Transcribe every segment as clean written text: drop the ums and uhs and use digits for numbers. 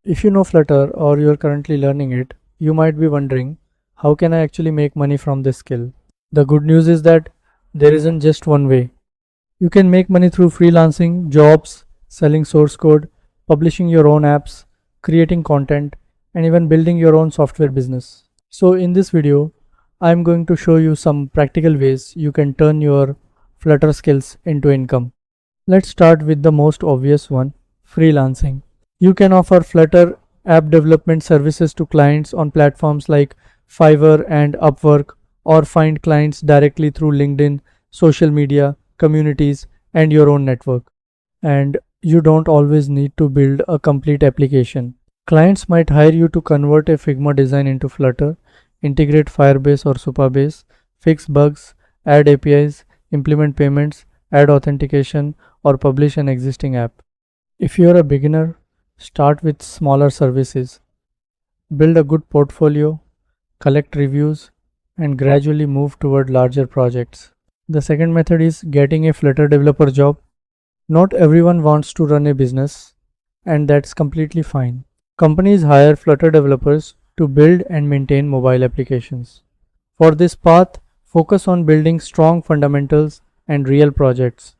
If you know Flutter or you're currently learning it, you might be wondering, how can I actually make money from this skill? The good news is that there isn't just one way. You can make money through freelancing, jobs, selling source code, publishing your own apps, creating content, and even building your own software business. So in this video, I'm going to show you some practical ways you can turn your Flutter skills into income. Let's start with the most obvious one, freelancing. You can offer Flutter app development services to clients on platforms like Fiverr and Upwork, or find clients directly through LinkedIn, social media, communities, and your own network. And you don't always need to build a complete application. Clients might hire you to convert a Figma design into Flutter, integrate Firebase or Supabase, fix bugs, add APIs, implement payments, add authentication, or publish an existing app. If you are a beginner, start with smaller services. Build a good portfolio, collect reviews, and gradually move toward larger projects. The second method is getting a Flutter developer job. Not everyone wants to run a business, and that's completely fine. Companies hire Flutter developers to build and maintain mobile applications. For this path, focus on building strong fundamentals and real projects.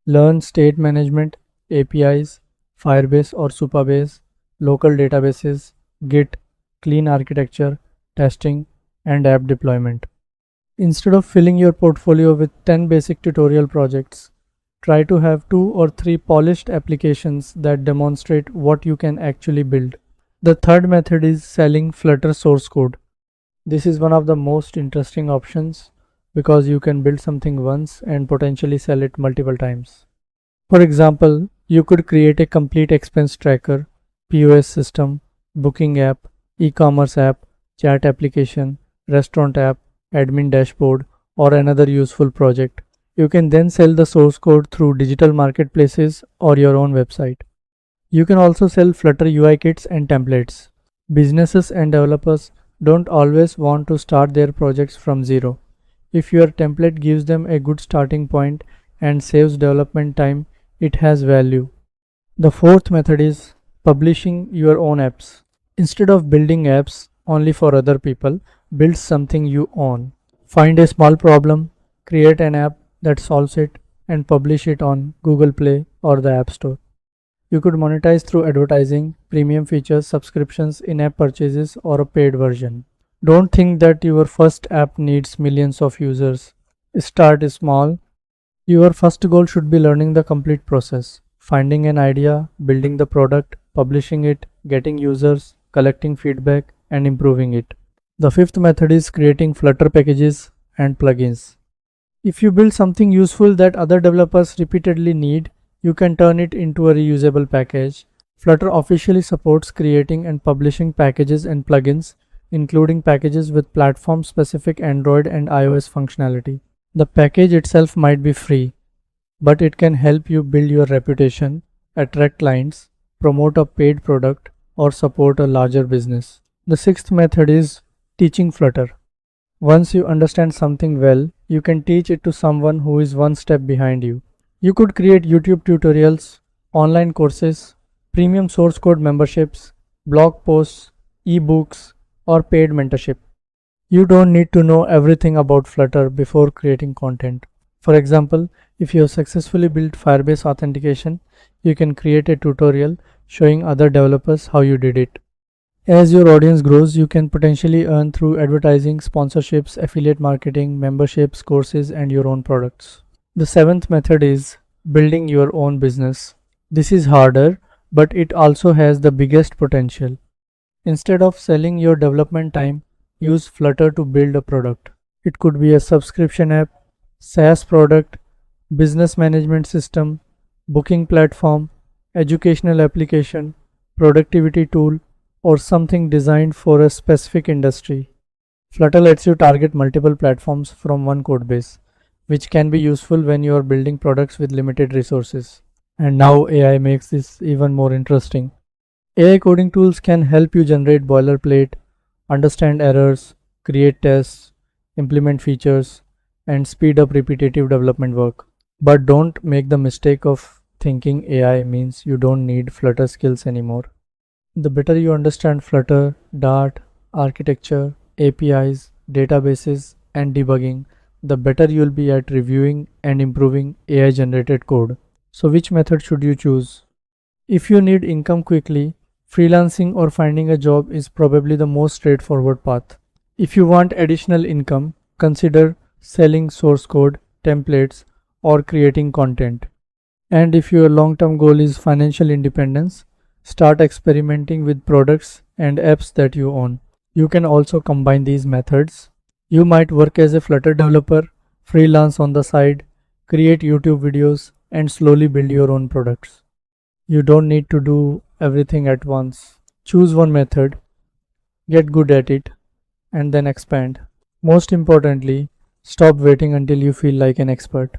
Learn state management, APIs, Firebase or Supabase, local databases, Git, clean architecture, testing, and app deployment. Instead of filling your portfolio with 10 basic tutorial projects, try to have 2 or 3 polished applications that demonstrate what you can actually build. The third method is selling Flutter source code. This is one of the most interesting options because you can build something once and potentially sell it multiple times. For example, you could create a complete expense tracker, POS system, booking app, e-commerce app, chat application, restaurant app, admin dashboard, or another useful project. You can then sell the source code through digital marketplaces or your own website. You can also sell Flutter UI kits and templates. Businesses and developers don't always want to start their projects from zero. If your template gives them a good starting point and saves development time, it has value. The fourth method is publishing your own apps. Instead of building apps only for other people, build something you own. Find a small problem, create an app that solves it, and publish it on Google Play or the App Store. You could monetize through advertising, premium features, subscriptions, in-app purchases, or a paid version. Don't think that your first app needs millions of users. Start small. Your first goal should be learning the complete process. Finding an idea, building the product, publishing it, getting users, collecting feedback, and improving it. The fifth method is creating Flutter packages and plugins. If you build something useful that other developers repeatedly need, you can turn it into a reusable package. Flutter officially supports creating and publishing packages and plugins, including packages with platform-specific Android and iOS functionality. The package itself might be free, but it can help you build your reputation, attract clients, promote a paid product, or support a larger business. The sixth method is teaching Flutter. Once you understand something well, you can teach it to someone who is one step behind you. You could create YouTube tutorials, online courses, premium source code memberships, blog posts, ebooks, or paid mentorship. You don't need to know everything about Flutter before creating content. For example, if you have successfully built Firebase authentication, you can create a tutorial showing other developers how you did it. As your audience grows, you can potentially earn through advertising, sponsorships, affiliate marketing, memberships, courses, and your own products. The seventh method is building your own business. This is harder, but it also has the biggest potential. Instead of selling your development time, use Flutter to build a product. It could be a subscription app, SaaS product, business management system, booking platform, educational application, productivity tool, or something designed for a specific industry. Flutter lets you target multiple platforms from one codebase, which can be useful when you are building products with limited resources. And now AI makes this even more interesting. AI coding tools can help you generate boilerplate, understand errors, create tests, implement features, and speed up repetitive development work. But don't make the mistake of thinking AI means you don't need Flutter skills anymore. The better you understand Flutter, Dart, architecture, APIs, databases, and debugging, the better you'll be at reviewing and improving AI generated code. So which method should you choose? If you need income quickly, freelancing or finding a job is probably the most straightforward path. If you want additional income, consider selling source code, templates, or creating content. And if your long-term goal is financial independence, start experimenting with products and apps that you own. You can also combine these methods. You might work as a Flutter developer, freelance on the side, create YouTube videos, and slowly build your own products. You don't need to do everything at once. Choose one method, get good at it, and then expand. Most importantly, stop waiting until you feel like an expert.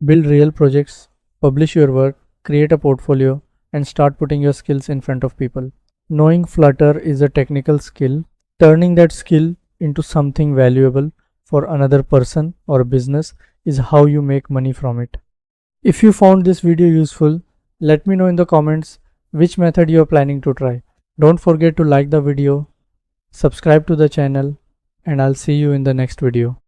Build real projects, publish your work, create a portfolio, and start putting your skills in front of people. Knowing Flutter is a technical skill. Turning that skill into something valuable for another person or business is how you make money from it. If you found this video useful, let me know in the comments which method you are planning to try. Don't forget to like the video, subscribe to the channel, and I'll see you in the next video.